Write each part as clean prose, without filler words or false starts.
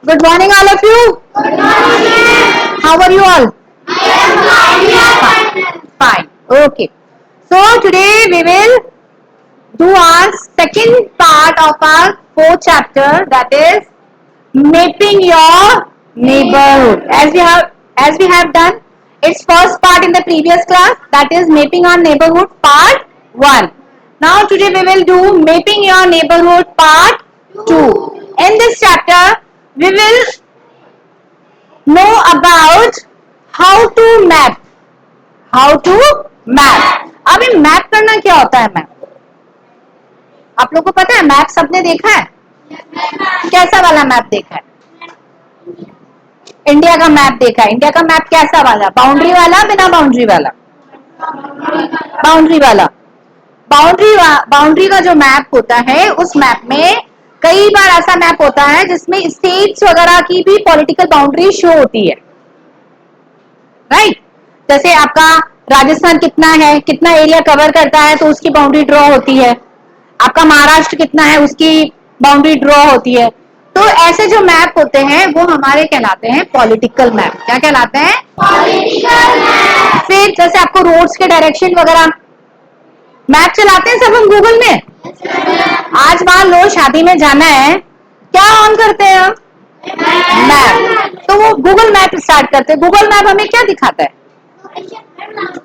Good morning, all of you. Good morning. How are you all? Fine. Okay. So today we will do our second part of our fourth chapter, that is mapping your neighborhood. As we have done its first part in the previous class, that is mapping our neighborhood part 1. Now today we will do mapping your neighborhood part 2. In this chapter we will know about how to map. How to map. अभी map करना क्या होता है? Map आप लोग को पता है? मैप सबने देखा है? कैसा वाला मैप देखा है? इंडिया का मैप देखा है. इंडिया का मैप कैसा वाला? बाउंड्री वाला, बिना बाउंड्री वाला? बाउंड्री वाला. बाउंड्री का जो मैप होता है, उस मैप में कई बार ऐसा मैप होता है जिसमें स्टेट्स वगैरह की भी पॉलिटिकल बाउंड्री शो होती है. राइट? जैसे आपका राजस्थान कितना है, कितना एरिया कवर करता है, तो उसकी बाउंड्री ड्रॉ होती है. आपका महाराष्ट्र कितना है, उसकी बाउंड्री ड्रॉ होती है. तो ऐसे जो मैप होते हैं वो हमारे कहलाते हैं पॉलिटिकल मैप. क्या कहलाते हैं? Political map. फिर जैसे आपको रोड्स के डायरेक्शन वगैरह मैप चलाते हैं सब हम गूगल में. आज मान लो शादी में जाना है, क्या ऑन करते हैं हम? मैप. तो वो गूगल मैप स्टार्ट करते हैं. गूगल मैप हमें क्या दिखाता है?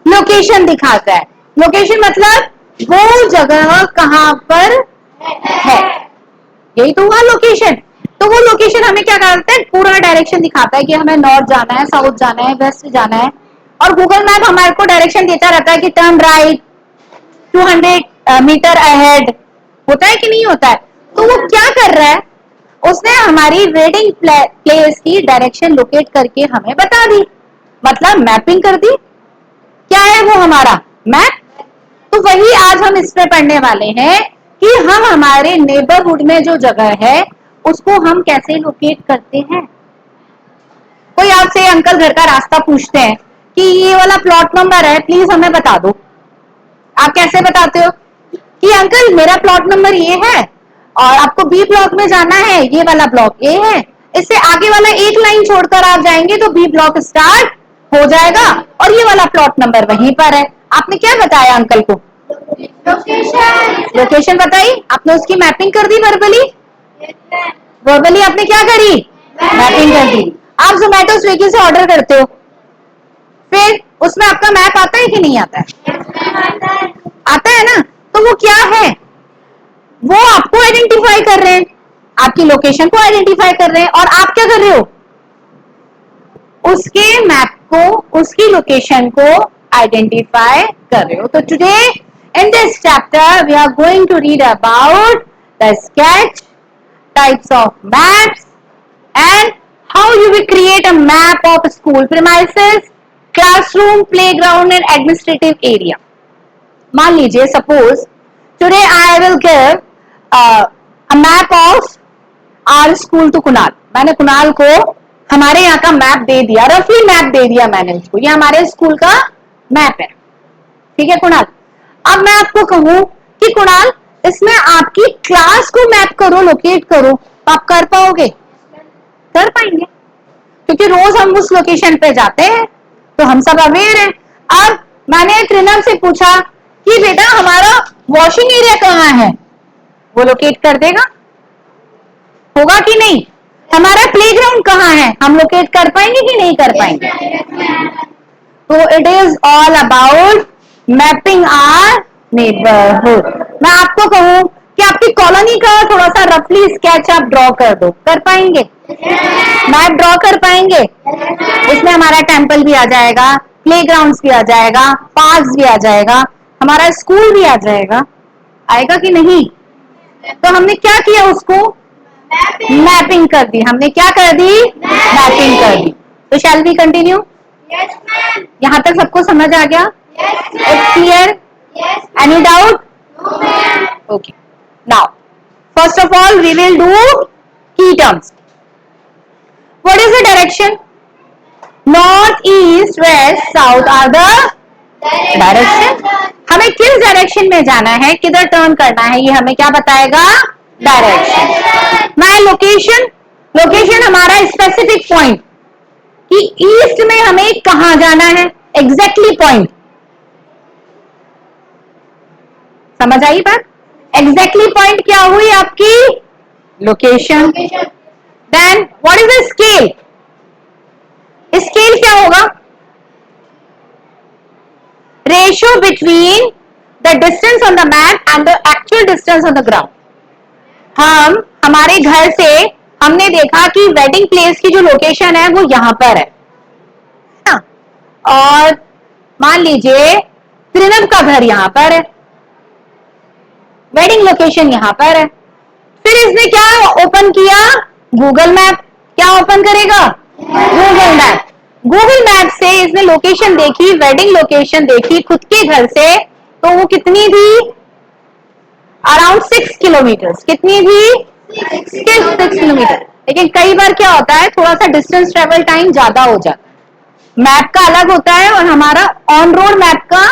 लोकेशन दिखाता है. लोकेशन मतलब वो जगह कहां पर है, यही तो हुआ लोकेशन. तो वो लोकेशन हमें क्या करता है? पूरा डायरेक्शन दिखाता है कि हमें नॉर्थ जाना है, साउथ जाना है, वेस्ट जाना है. और गूगल मैप हमारे को डायरेक्शन देता रहता है कि टर्न राइट 200 मीटर अहेड. होता है कि नहीं होता है? तो वो क्या कर रहा है? उसने हमारी वेडिंग प्लेस की डायरेक्शन लोकेट करके हमें बता दी, मतलब मैपिंग कर दी. क्या है वो? हमारा मैप. तो वही आज हम इसमें पढ़ने वाले हैं कि हम हमारे नेबरहुड में जो जगह है उसको हम कैसे लोकेट करते हैं. कोई आपसे अंकल घर का रास्ता पूछते हैं कि ये वाला प्लॉट नंबर है, प्लीज हमें बता दो. आप कैसे बताते हो? कि अंकल मेरा प्लॉट नंबर ये है और आपको बी ब्लॉक में जाना है, ये वाला ब्लॉक ए है, इससे आगे वाला एक लाइन छोड़कर आप जाएंगे तो बी ब्लॉक स्टार्ट हो जाएगा और ये वाला प्लॉट नंबर वहीं पर है. आपने क्या बताया अंकल को? लोकेशन बताई. आपने उसकी मैपिंग कर दी वर्बली. वर्बली आपने क्या करी? मैपिंग कर दी. आप जोमेटो स्विगी से ऑर्डर करते हो, फिर उसमें आपका मैप आता है कि नहीं आता है? आता है ना. तो वो क्या है? वो आपको आइडेंटिफाई कर रहे हैं, आपकी लोकेशन को आइडेंटिफाई कर रहे हैं, और आप क्या कर रहे हो? उसके मैप को, उसकी लोकेशन को आइडेंटिफाई कर रहे हो. तो today in this chapter we are going to read about the sketch, types of maps, and how you will create a map of school premises, classroom, playground and administrative area. मान लीजिए suppose today I will give a map of our school to Kunal. मैंने कुणाल को हमारे यहाँ का map दे दिया, रफली map दे दिया मैंने उसको, ये हमारे स्कूल का मैप है. ठीक है कुणाल. अब मैं आपको कहूं कि कुणाल इसमें आपकी क्लास को मैप करो, लोकेट करो, तो आप कर पाओगे? कर पाएंगे, क्योंकि रोज हम उस लोकेशन पे जाते हैं, तो हम सब अवेयर हैं. अब मैंने त्रिनव से पूछा कि बेटा हमारा वॉशिंग एरिया कहाँ है, वो लोकेट कर देगा, होगा कि नहीं? हमारा प्लेग्राउंड कहाँ है, हम लोकेट कर पाएंगे कि नहीं कर पाएंगे? तो it is all about mapping our neighbourhood. मैं आपको कहूं कि आपकी कॉलोनी का थोड़ा सा रफली स्केच आप ड्रॉ कर दो, कर पाएंगे? मैप ड्रॉ कर पाएंगे? उसमें हमारा टेम्पल भी आ जाएगा, प्लेग्राउंड्स भी आ जाएगा, पार्क्स भी आ जाएगा, हमारा स्कूल भी आ जाएगा. आएगा कि नहीं? तो हमने क्या किया? उसको मैपिंग कर दी. हमने क्या कर दी? मैपिंग कर दी. तो शैल वी कंटिन्यू? यहां तक सबको समझ आ गया? It's clear? Any doubt? Okay. Now first of all we will do key terms. What is the direction? North, east, west, south are the direction. हमें किस डायरेक्शन में जाना है, किधर टर्न करना है, ये हमें क्या बताएगा? डायरेक्शन. माय लोकेशन, लोकेशन हमारा स्पेसिफिक पॉइंट कि ईस्ट में हमें कहां जाना है, एग्जैक्टली पॉइंट। समझ आई बात? एग्जैक्टली पॉइंट क्या हुई आपकी? Location. Then what is the scale? Scale क्या होगा? Ratio between the distance on the map and the actual distance on the ground. हम हमारे घर से हमने देखा कि वेडिंग प्लेस की जो लोकेशन है वो यहां पर है ना, और मान लीजिए त्रिनव का घर यहां पर है, वेडिंग लोकेशन यहां पर है। फिर इसने क्या ओपन किया? Google map. क्या ओपन करेगा? Google map. गूगल मैप से इसने लोकेशन देखी, वेडिंग लोकेशन देखी खुद के घर से, तो वो कितनी थी? Around 6 kilometre. कितनी थी? 6 किलोमीटर। लेकिन कई बार क्या होता है, थोड़ा सा डिस्टेंस ट्रेवल टाइम ज्यादा हो जाता है। मैप का अलग होता है और हमारा ऑन रोड मैप का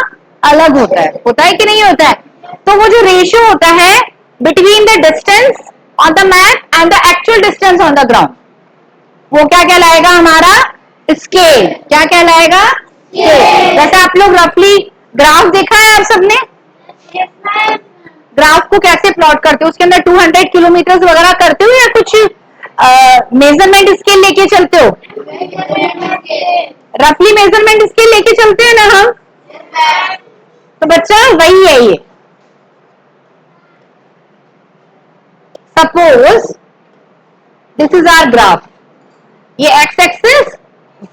अलग होता है कि नहीं होता है? तो वो जो रेशियो होता है between the distance on the map and the actual distance on the ground, वो क्या कहलाएगा? हमारा स्केल। क्या कहलाएगा? स्केल। जैसे आप लोग रफली ग्राफ देखा है आप सबने? ग्राफ को कैसे प्लॉट करते हो? उसके अंदर 200 किलोमीटर वगैरह करते हो या कुछ मेजरमेंट स्केल लेके चलते हो? रफली मेजरमेंट स्केल लेके चलते हैं ना हम। तो बच्चा वही है ये। Suppose this is our graph. ये X axis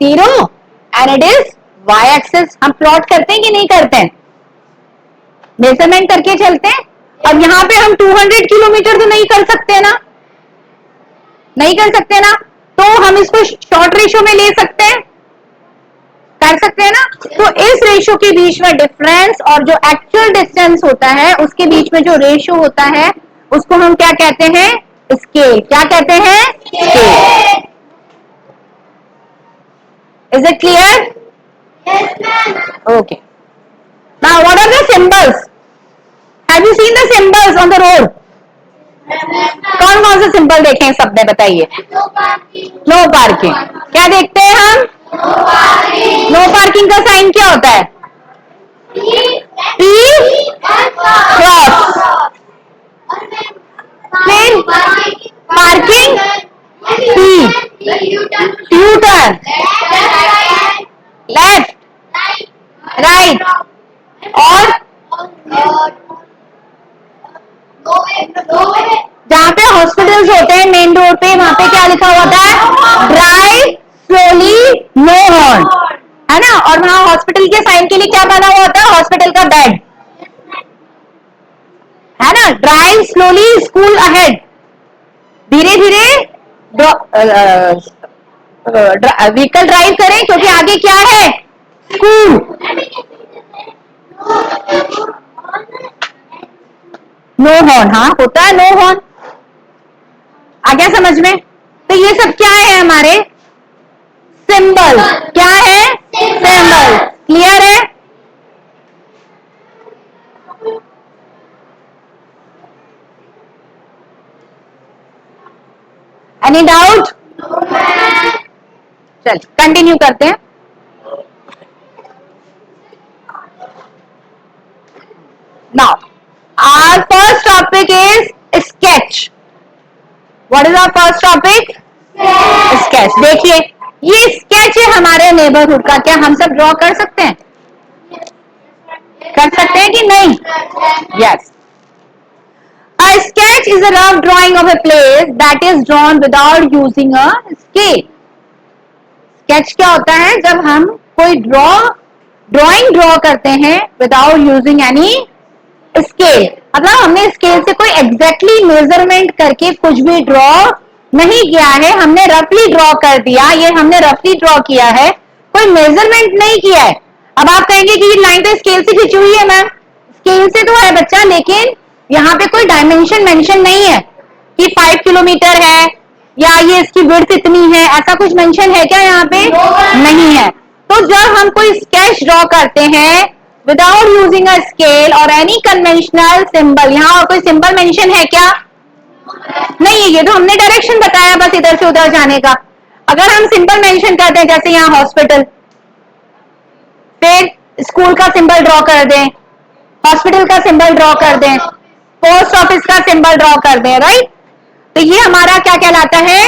0 and it is Y axis. हम प्लॉट करते हैं कि नहीं करते हैं? मेजरमेंट करके चलते हैं। अब यहां पे हम 200 किलोमीटर तो नहीं कर सकते ना, नहीं कर सकते ना, तो हम इसको शॉर्ट रेशियो में ले सकते हैं, कर सकते हैं ना। तो इस रेशियो के बीच में डिफरेंस और जो एक्चुअल डिस्टेंस होता है उसके बीच में जो रेशियो होता है उसको हम क्या कहते हैं? स्केल। क्या कहते हैं? Scale. Is it clear? Okay. Now what are the symbols? Have you seen the symbols on the road? कौन कौन से सिंबल देखे हैं सबने? बताइए। No parking. क्या देखते हैं हम? नो पार्किंग का साइन क्या होता है? P cross. फिर parking P, U turn, left, right, और जहाँ पे हॉस्पिटल्स होते हैं मेन रोड पे, वहां पे क्या लिखा होता है? ड्राइव स्लोली, नो हॉर्न, है ना। और वहां हॉस्पिटल के साइन के लिए क्या बना हुआ होता है? हॉस्पिटल का बेड, है ना। Drive slowly, school ahead. धीरे धीरे व्हीकल ड्राइव करें क्योंकि आगे क्या है? स्कूल। नो हॉर्न, हाँ होता है नो हॉर्न। आ गया समझ में? तो ये सब क्या है? हमारे सिंबल। क्या है? सिंबल। क्लियर है? Any doubt? चल कंटिन्यू करते हैं। Now our first topic is sketch. What is our first topic? Sketch. देखिए ये स्केच है हमारे नेबरहुड का। क्या हम सब ड्रॉ कर सकते हैं? कर सकते हैं कि नहीं? Yes. A sketch is a rough drawing of a place that is drawn without using a scale. Sketch क्या होता है? जब हम कोई ड्रॉइंग ड्रॉ करते हैं विदाउट यूजिंग एनी स्केल। मतलब हमने स्केल से कोई एग्जैक्टली मेजरमेंट करके कुछ भी ड्रॉ नहीं किया है, हमने रफली ड्रॉ कर दिया। ये हमने रफली ड्रॉ किया है, कोई मेजरमेंट नहीं किया है। अब आप कहेंगे कि ये लाइन तो स्केल से खींची हुई है मैम। स्केल से तो है बच्चा, लेकिन यहाँ पे कोई डायमेंशन मेंशन नहीं है कि 5 किलोमीटर है या ये इसकी विड्थ इतनी है, ऐसा कुछ मेंशन है क्या यहाँ पे? नहीं है। तो जब हम कोई स्केच ड्रॉ करते हैं विदाउट यूजिंग अ स्केल और एनी कन्वेंशनल सिंबल, यहाँ और कोई सिंबल मेंशन है क्या? नहीं, ये तो हमने डायरेक्शन बताया बस इधर से उधर जाने का। अगर हम सिंपल मेंशन कर दें, जैसे यहाँ हॉस्पिटल, फिर स्कूल का सिंबल ड्रॉ कर दें, हॉस्पिटल का सिंबल ड्रॉ कर दें, पोस्ट ऑफिस का सिंबल ड्रॉ कर दें, राइट? तो ये हमारा क्या कहलाता है?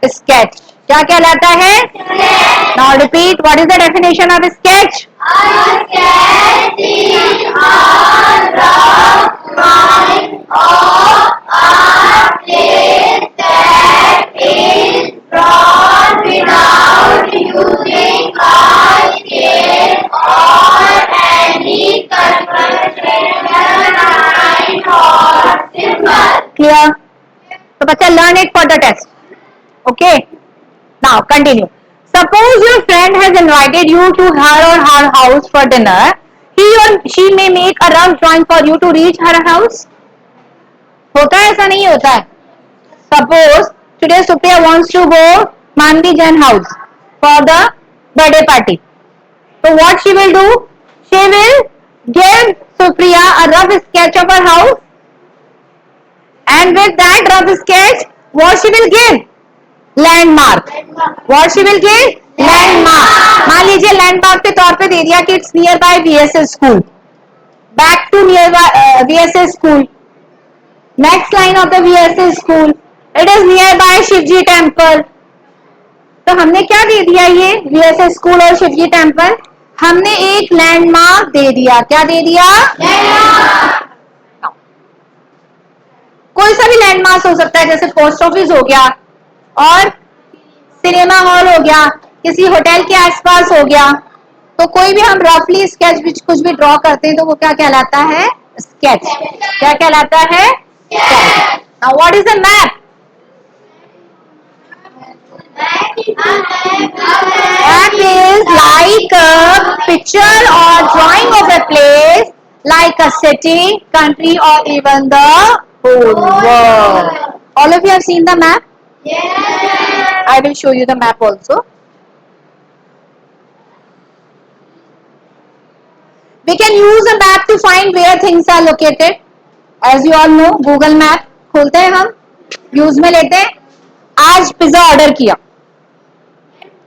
स्केच। क्या कहलाता है? Now repeat, what is the definition of sketch? Clear? तो बच्चा learn it for the test. Okay. Now continue. Suppose your friend has invited you to her or her house for dinner. He or she may make a rough drawing for you to reach her house. होता है, ऐसा नहीं होता है? Suppose today Supriya wants to go Manvi Jain house for the birthday party. So what she will do? She will give Supriya a rough sketch of her house, and with that rough sketch, what she will give? Landmark. What she will give? Landmark. मान लीजिए landmark के तौर पे दे दिया कि it's near by VSS school. Back to near by VSS school. Next line of the VSS school, it is near by Shivji temple. तो हमने क्या दे दिया? ये वीएसएस स्कूल और शिवजी टेम्पल हमने एक लैंडमार्क दे दिया. क्या दे दिया? कोई सा भी लैंडमार्क हो सकता है, जैसे पोस्ट ऑफिस हो गया और सिनेमा हॉल हो गया, किसी होटल के आसपास हो गया. तो कोई भी हम रफली स्केच कुछ भी ड्रॉ करते हैं तो वो क्या कहलाता है? स्केच. क्या कहलाता है? Sketch. Now what is a map? Map is like a picture or drawing of a place, like a city, country, or even the whole world. All of you have seen the map? I will show you the map also. We can use a map to find where things are located. As you all know, Google Map खोलते हैं हम, use में लेते हैं. आज pizza order किया,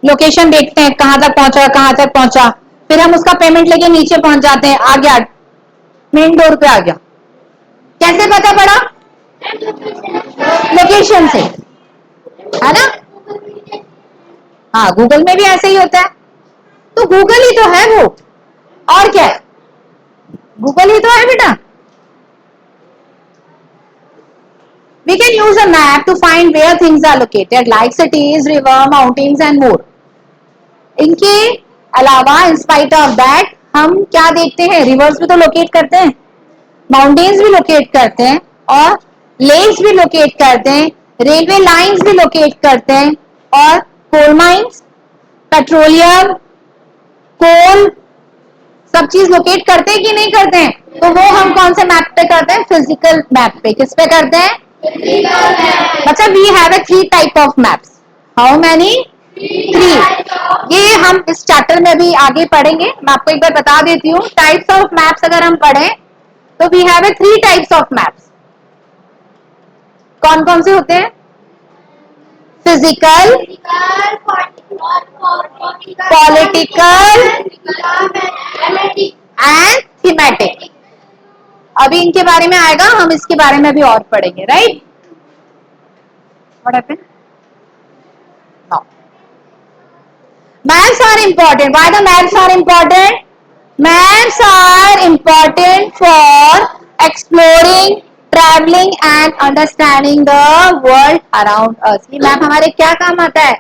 location देखते हैं कहां तक पहुंचा, कहां तक पहुंचा, फिर हम उसका पेमेंट लेके नीचे पहुंच जाते हैं. आ गया, मेन डोर पे आ गया. कैसे पता पड़ा? लोकेशन से, है ना? हाँ, गूगल में भी ऐसे ही होता है. तो गूगल ही तो है वो, और क्या है? गूगल ही तो है बेटा. We can use a map to find where things are located, like cities, river, mountains and more. इनके अलावा, in spite of that, हम क्या देखते हैं? रिवर्स भी तो लोकेट करते हैं, माउंटेन्स भी लोकेट करते हैं, और लेक्स भी लोकेट करते हैं, रेलवे लाइंस भी लोकेट करते हैं, और कोल माइंस, पेट्रोलियम, कोल, सब चीज लोकेट करते हैं कि नहीं करते हैं? तो वो हम कौन से मैप पे करते हैं? फिजिकल मैप पे. किस पे करते हैं? मतलब we have a 3 type of maps. How many? 3. ये हम इस चैप्टर में भी आगे पढ़ेंगे. मैं आपको एक बार बता देती हूँ, टाइप्स ऑफ मैप्स अगर हम पढ़ें तो we have a 3 types of maps. कौन कौन से होते हैं? Physical, political and thematic. अभी इनके बारे में आएगा, हम इसके बारे में भी और पढ़ेंगे, right? What happened? No. Maps are important. Why the maps are important? Maps are important for exploring, traveling and understanding the world around us. ये मैप हमारे क्या काम आता है?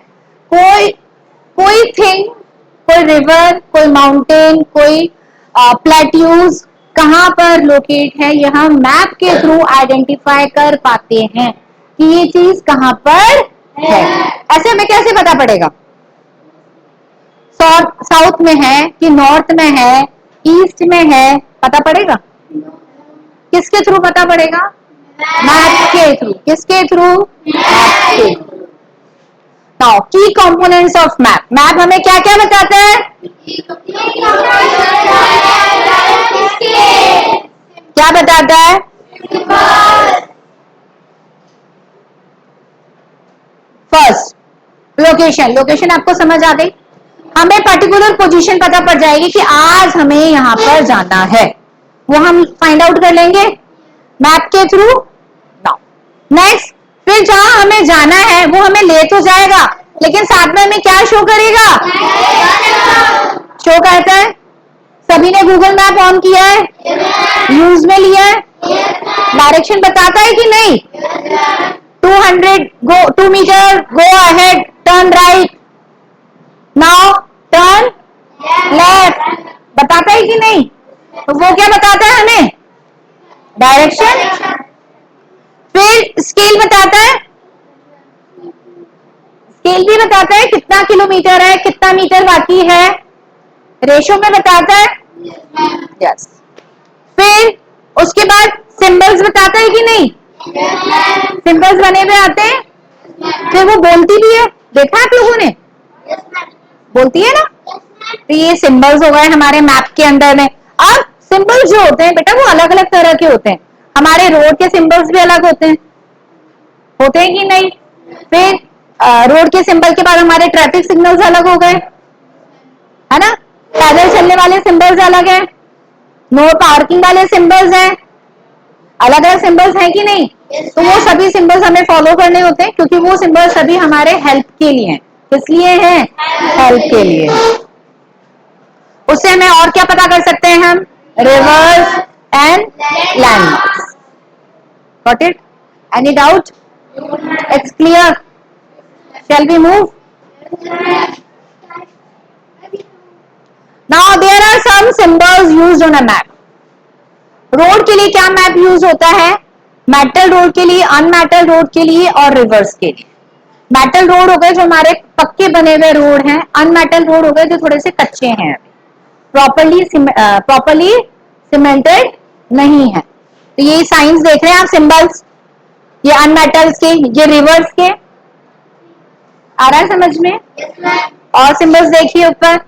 कोई थिंग, कोई रिवर, कोई माउंटेन, कोई प्लेट्यूज कहाँ पर लोकेट है, ये हम मैप के थ्रू आइडेंटिफाई कर पाते हैं कि ये चीज कहाँ पर है. ऐसे हमें कैसे पता पड़ेगा? साउथ में है कि नॉर्थ में है, ईस्ट में है, पता पड़ेगा? किसके थ्रू पता पड़ेगा? मैप के थ्रू. किसके थ्रू? मैप के थ्रू. नाउ की कंपोनेंट्स ऑफ मैप. मैप हमें क्या क्या बताता है? क्या बताता है? लोकेशन, लोकेशन आपको समझ आ गई। हमें पर्टिकुलर पोजीशन पता पड़ जाएगी कि आज हमें यहां पर जाना है, वो हम फाइंड आउट कर लेंगे मैप के थ्रू। नाउ नेक्स्ट, फिर जहां हमें जाना है वो हमें ले तो जाएगा, लेकिन साथ में हमें क्या शो करेगा? शो करता है। सभी ने गूगल मैप ऑन किया है, यूज में लिया है, डायरेक्शन बताता है कि नहीं? 2 metre go ahead, turn right, now turn left, बताता है कि नहीं? तो वो क्या बताता है हमें? डायरेक्शन। फिर स्केल बताता है, स्केल भी बताता है कितना किलोमीटर है, कितना मीटर बाकी है, रेशो में बताता है। यस। फिर उसके बाद सिंबल्स बताता है कि नहीं? सिंबल्स बने हुए आते हैं। फिर वो बोलती भी है, देखा आप लोगों ने? बोलती है ना। तो ये सिंबल्स हो गए हमारे मैप के अंदर में। अब सिंबल्स जो होते हैं बेटा वो अलग अलग तरह के होते हैं। हमारे रोड के सिंबल्स भी अलग होते हैं कि नहीं? फिर रोड के सिंबल के बाद हमारे ट्रैफिक सिग्नल्स अलग हो गए, है ना। पैदल चलने वाले सिंबल्स अलग है, नो पार्किंग वाले सिंबल्स हैं, अलग अलग सिंबल्स हैं कि नहीं? तो वो सभी सिंबल्स हमें फॉलो करने होते हैं, क्योंकि वो सिंबल्स सभी हमारे हेल्प के लिए हैं। किस लिए हैं? हेल्प के लिए। उससे हमें और क्या पता कर सकते हैं हम? Reverse and landmarks. Got it? Any doubt? It's clear? Shall we move? Now there are some symbols used on a map. Road के लिए क्या मैप यूज होता है? मेटल रोड के लिए, अनमेटल रोड के लिए और रिवर्स के लिए। मेटल रोड हो गए जो हमारे पक्के बने हुए रोड हैं, अनमेटल रोड हो गए जो थोड़े से कच्चे हैं, प्रॉपर्ली सीमेंटेड नहीं है। तो ये साइंस देख रहे हैं आप, सिंबल्स, ये अनमेटल्स के, ये रिवर्स के। आ रहा है समझ में? और सिंबल्स देखिए ऊपर।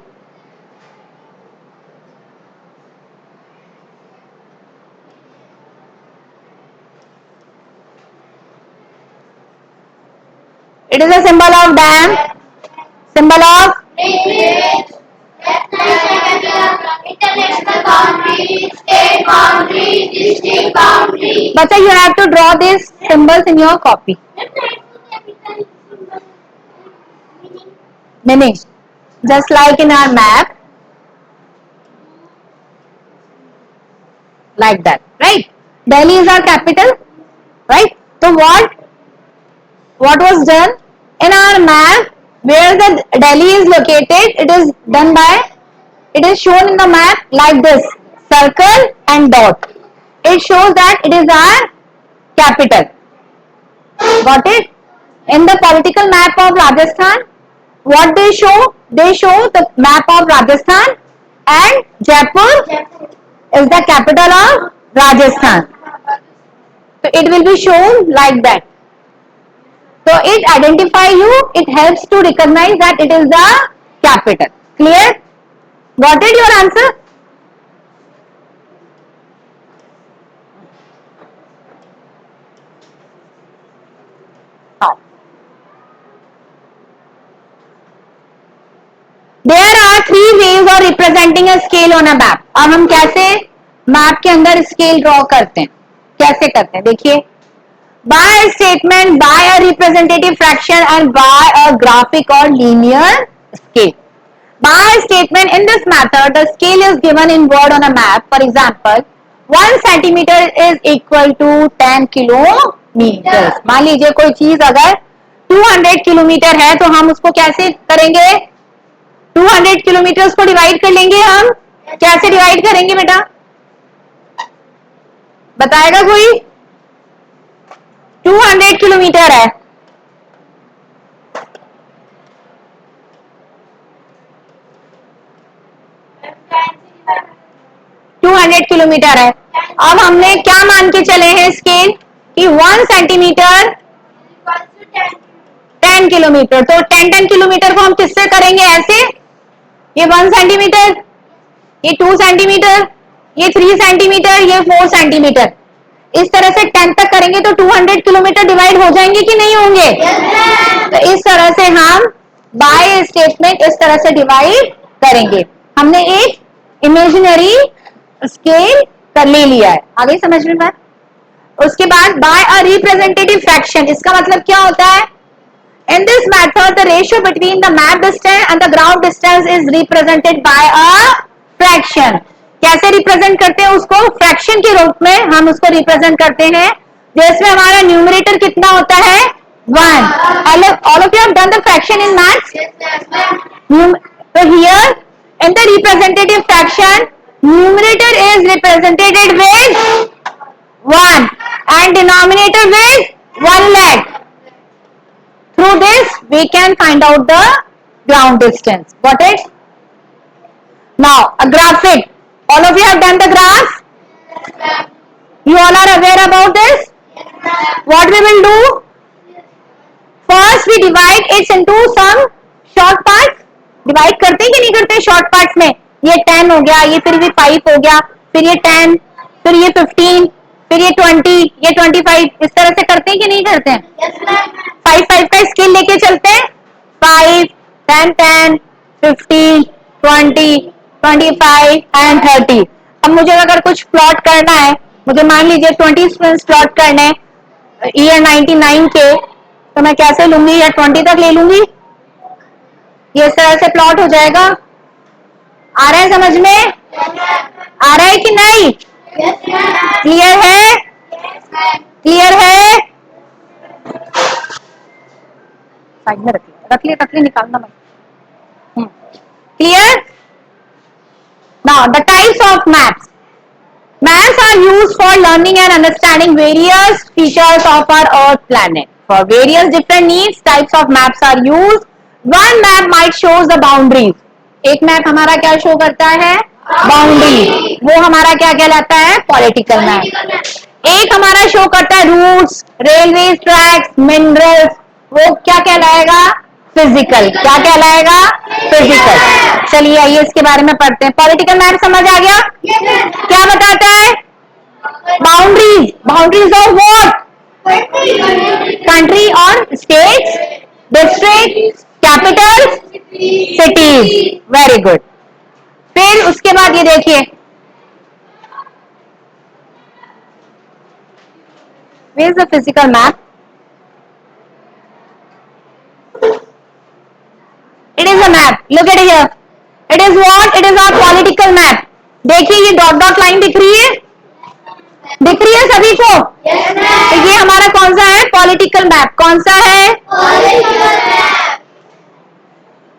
It is a symbol of dam, symbol of international boundary, state boundary, district boundary. Bachcha, you have to draw these symbols in your copy. Meaning, just like in our map, like that, right? Delhi is our capital, right? So what was done in our map, where the Delhi is located, it is done by, it is shown in the map like this, circle and dot. It shows that it is our capital. Got it? In the political map of Rajasthan, what they show? They show the map of Rajasthan and Jaipur is the capital of Rajasthan. So it will be shown like that. So it identify you, it helps to recognize that it is the capital. Clear? Got it your answer? Now, there are 3 ways of representing a scale on a map. अब हम कैसे map के अंदर scale draw करते हैं, कैसे करते हैं देखिए। by a statement, by a representative fraction and by a graphic or linear scale. By a statement, in this method the scale is given in word on a map. For example, 1 centimeter is equal to 10 kilometers. मान लीजिए कोई चीज अगर 200 kilometre है तो हम उसको कैसे करेंगे? 200 किलोमीटर को डिवाइड कर लेंगे। हम कैसे डिवाइड करेंगे बेटा? बताएगा कोई? 200 किलोमीटर है, किलोमीटर है। अब हमने क्या मान के चले हैं स्केल कि 1 सेंटीमीटर 10 किलोमीटर। तो 10 किलोमीटर को हम किससे करेंगे? ऐसे, ये 1 सेंटीमीटर, ये 2 सेंटीमीटर, ये 3 सेंटीमीटर, ये 4 सेंटीमीटर, इस तरह से 10 तक करेंगे तो 200 किलोमीटर डिवाइड हो जाएंगे कि नहीं होंगे? तो इस तरह से हम बाय स्टेटमेंट इस तरह से डिवाइड करेंगे। हमने एक इमेजिनरी स्केल कर ले लिया है, आ गई समझ में बात। उसके बाद बाय अ रिप्रेजेंटेटिव फ्रैक्शन, इसका मतलब क्या होता है? In this method, the ratio between the map distance and the ground distance is represented by a fraction. कैसे रिप्रेजेंट करते हैं उसको? फ्रैक्शन के रूप में हम उसको रिप्रेजेंट करते हैं, जिसमें हमारा न्यूमरेटर कितना होता है? 1. All of you have done the fraction in maths? So here, in the representative fraction, numerator is represented with 1 and denominator with 1 lakh. Through this, we can find out the ground distance. Got it? Now, a graphic. All of you have done the graph? You all are aware about this? What we will do? First, we divide it into some short parts. Divide करते हैं कि नहीं करते short parts में? ये 10 हो गया, ये फिर भी 5 हो गया, फिर ये 10, फिर ये 15, फिर ये 20, ये 25, इस तरह से करते हैं कि नहीं करते हैं? 5 का स्केल लेके चलते हैं, 5, 10, 10, 15, 20, 25 एंड 30। अब मुझे अगर कुछ प्लॉट करना है, मुझे मान लीजिए 20 स्टूडेंट्स प्लॉट करने ईयर 99 के, तो मैं कैसे लूंगी? या 20 तक ले लूंगी, ये इस तरह से प्लॉट हो जाएगा। आ रहा है समझ में? आ रहा है कि नहीं? क्लियर है? क्लियर है? साइड में रख लिया निकालना मत। Clear? Now the types of maps. Maps are used for learning and understanding various features of our Earth planet. For various different needs, types of maps are used. One map might show the boundaries. एक map हमारा क्या show करता है? Boundary. वो हमारा क्या कहलाता है? Political map. एक हमारा शो करता है रूट्स, रेलवे ट्रैक्स, मिनरल्स, वो क्या कहलाएगा? फिजिकल। क्या कहलाएगा? फिजिकल। चलिए आइए इसके बारे में पढ़ते हैं। पॉलिटिकल मैप समझ आ गया? क्या बताता है? Boundaries. Boundaries of what? Country और states, district, capitals, cities. Very good. फिर उसके बाद ये देखिए, where is the physical map? It is a map. Look at here. It is what? It is our political map. देखिए ये dot dot line दिख रही है? दिख रही है सभी को? तो ये हमारा कौन सा है? Political map. कौन सा है?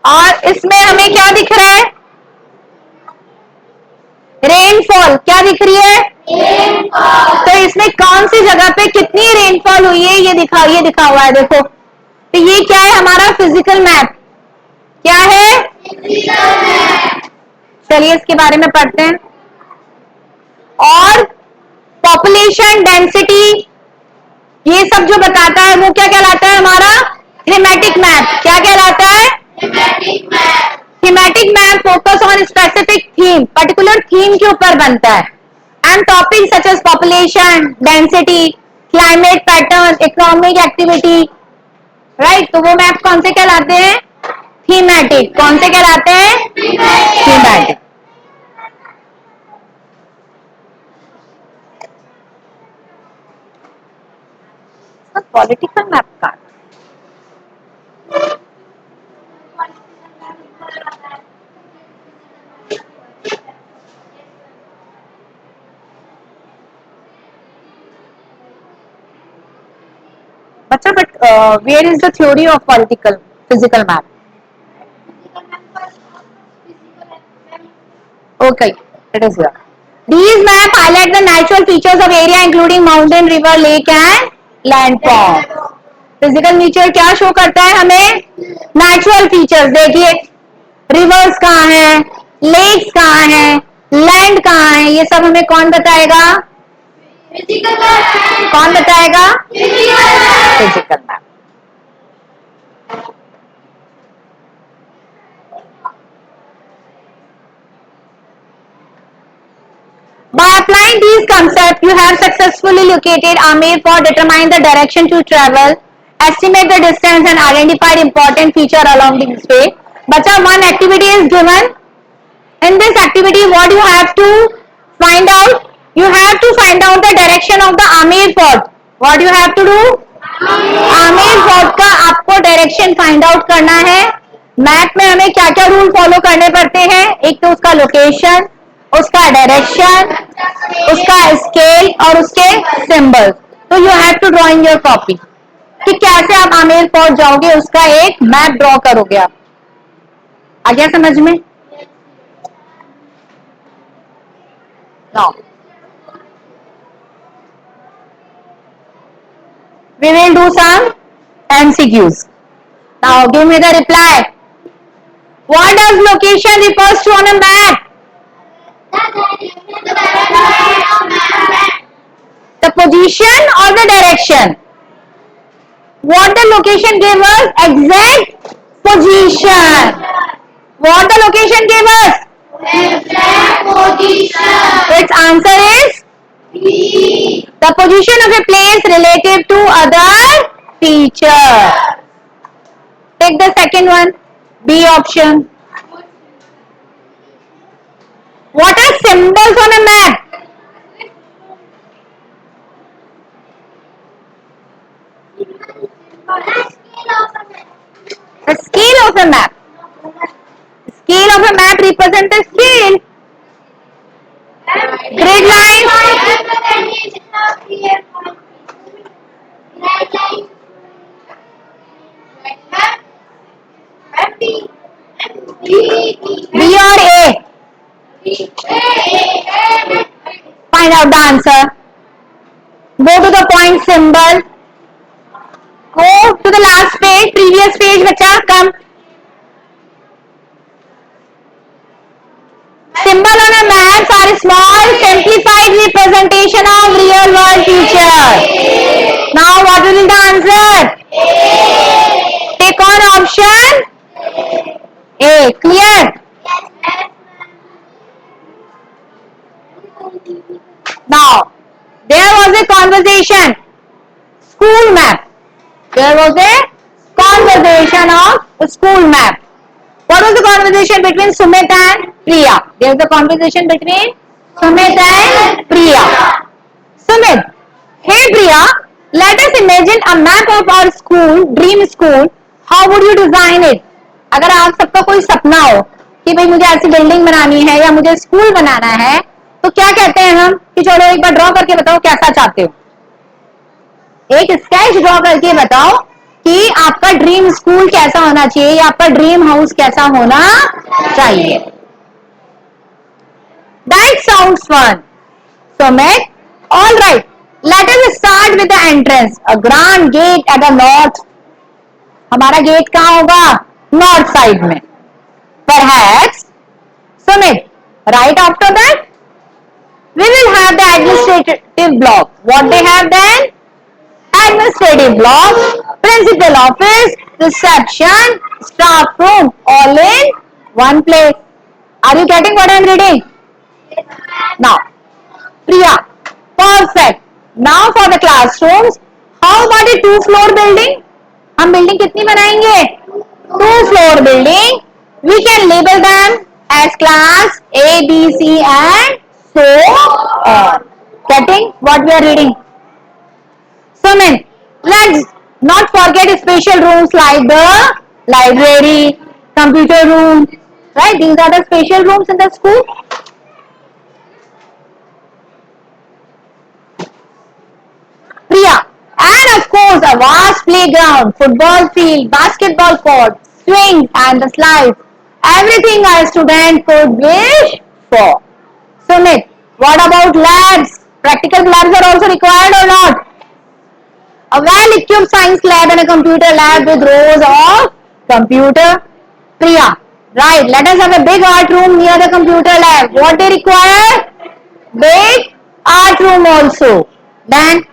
और इसमें हमें क्या दिख रहा है? रेनफॉल। क्या दिख रही है? तो इसमें कौन सी जगह पे कितनी रेनफॉल हुई है ये दिखा हुआ है, देखो। तो ये क्या है? हमारा फिजिकल मैप। क्या है? चलिए इसके बारे में पढ़ते हैं। और पॉपुलेशन डेंसिटी, ये सब जो बताता है वो क्या कहलाता है? हमारा थीमेटिक मैप। क्या कहलाता है? Thematic map focus on specific theme, particular theme के ऊपर बनता है। And topic such as population density, climate pattern, economic activity, right. तो वो मैप कौन से कहलाते हैं? थीमेटिक। कौन से कहलाते हैं? थीमेटिक। पॉलिटिकल मैप का बच्चा, but where is the theory of political physical map? Okay, it is here. These maps highlight the natural features of area including mountain, river, lake and landform. Physical nature क्या show करता है हमें? Natural features. देखिए reverse कहाँ है, lakes कहाँ है, land कहाँ है, ये सब हमें कौन बताएगा? कौन बताएगा? Physical map. By applying these concepts, you have successfully located a map for determine the direction to travel estimate the distance and identify the important feature along this way. Bacha, one activity is given. In this activity, what you have to find out? You have to find out the direction of the Amer Fort. What you have to do? Amer fort का आपको direction find out करना है. Map में हमें क्या क्या rule follow करने पड़ते हैं? एक तो उसका लोकेशन, उसका डायरेक्शन, उसका स्केल और उसके सिंबल. तो you have to draw in your copy कि कैसे आप आमेर फोर्ट जाओगे, उसका एक मैप ड्रॉ करोगे आप. आ गया समझ में? Now, we will do some MCQs. Now, give me the reply. What does location refers to on a map? The position or the direction? What the location gave us? Exact position. What the location gave us? Exact position. Its answer is B. the position of a place relative to other feature. Take the second one, B option. What are symbols on a map? The scale of a map. Scale of a map represents the scale. Grid lines. B or A? Find out the answer. Go to the point symbol. Go to the last page, previous page, bacha, come. Symbol on a map are small, simplified representation of real world features. Now what will be the answer? Take on option A. Clear? Now, there was a conversation. School map. There was a conversation of a school map. What was the conversation between Sumit and Priya? There was a conversation between Sumit and Priya. Sumit, hey Priya, let us imagine a map of our school, dream school. How would you design it? अगर आप सबका कोई सपना हो कि भाई मुझे ऐसी बिल्डिंग बनानी है या मुझे स्कूल बनाना है, तो क्या कहते हैं हम कि चलो एक बार ड्रॉ करके बताओ कैसा चाहते हो. एक स्केच ड्रॉ करके बताओ कि आपका ड्रीम स्कूल कैसा होना चाहिए या आपका ड्रीम हाउस कैसा होना चाहिए. That sounds fun. Sumit, all right. Let us start with the entrance. A grand gate at the north. हमारा गेट कहाँ होगा? नॉर्थ साइड में. Perhaps, Sumit, right after that, we will have the administrative block. What they have then? Administrative block, principal office, reception, staff room, all in one place. Are you getting what I am reading? Now, Priya, perfect. Now for the classrooms, how about a 2-floor building? हम building कितनी बनाएंगे? 2-floor building. We can label them as class A, B, C and so on. Getting what we are reading? Sumit, let's not forget special rooms like the library, computer room, right? These are the special rooms in the school. Priya, and of course a vast playground, football field, basketball court, swings and the slides. Everything a student could wish for. Sumit, what about labs? Practical labs are also required or not? A well-equipped science lab and a computer lab with rows of computer. Priya, right, let us have a big art room near the computer lab. What they require? Big art room also. Then,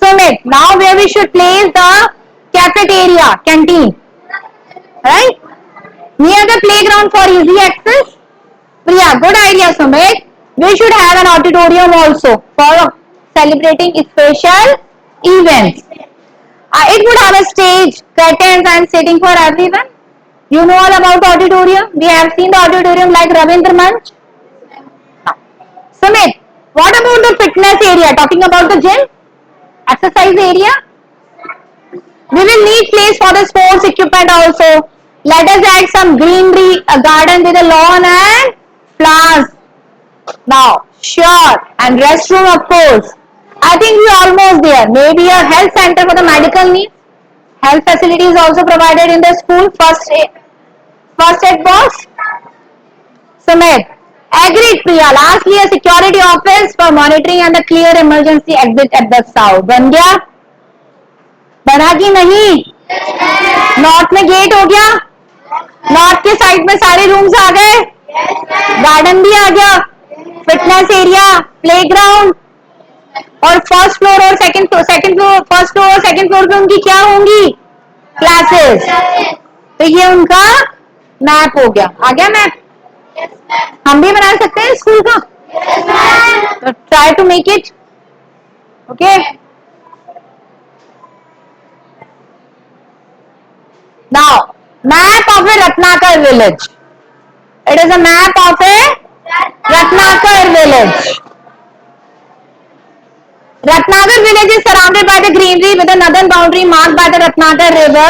Sumit, now where we should place the cafeteria, canteen, right? Near the playground for easy access. Priya, good idea Sumit. We should have an auditorium also for celebrating special events. It would have a stage, curtains and sitting for everyone. You know all about auditorium. We have seen the auditorium like Ravindra Manch. Sumit, what about the fitness area? Talking about the gym, exercise area. We will need place for the sports equipment also. Let us add some greenery, a garden with a lawn and flowers. Now, sure, and restroom of course. I think we are almost there. Maybe a health center for the medical needs. Health facilities also provided in the school. First aid box. Sumit. Agreed, Priya. Lastly, a security office for monitoring and the clear emergency exit at the south. बन गया? बना कि नहीं? North में gate हो गया? North के side में सारे रूम्स आ गए? गार्डन भी आ गया? फिटनेस एरिया, प्लेग्राउंड और फर्स्ट फ्लोर और सेकंड फ्लोर, फर्स्ट फ्लोर और सेकंड फ्लोर पे उनकी क्या होंगी? क्लासेस. तो ये उनका मैप हो गया. आ गया मैप? हम भी बना सकते हैं स्कूल का. तो try to make it. Okay. Now, map of a Ratnakar village. It is a map of a Ratnakar village. Ratnakar village is surrounded by the greenery with a northern boundary marked by the Ratnakar river.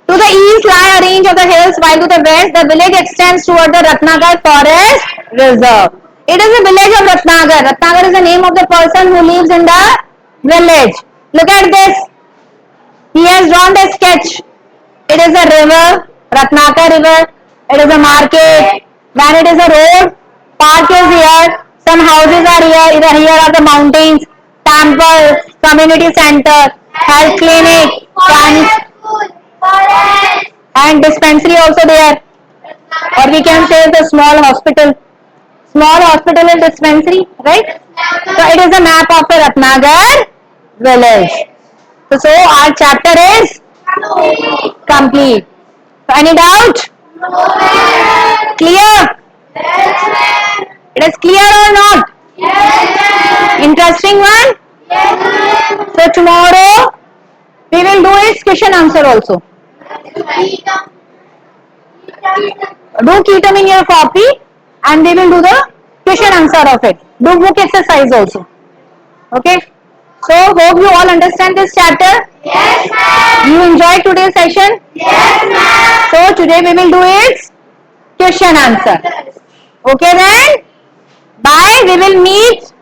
To the east lie a range of the hills, while to the west the village extends toward the Ratnakar forest reserve. It is a village of Ratnakar. Ratnakar is the name of the person who lives in the village. Look at this. He has drawn the sketch. It is a river, Ratnakar river. It is a market. Then it is a road. Park is here. Some houses are here. Here are the mountains, temple, community center, health clinic, and dispensary also there. Or we can say the small hospital. Small hospital and dispensary, right? So it is a map of the Ratnagar village. So our chapter is complete. So any doubt? Clear? It is clear or not? Interesting one? So tomorrow we will do its question answer also. Do keep them in your copy and we will do the question answer of it. Do book exercise also. Okay? So hope you all understand this chapter. Yes, ma'am. You enjoyed today's session? Yes, ma'am. So today we will do its question answer. Okay then? Bye. We will meet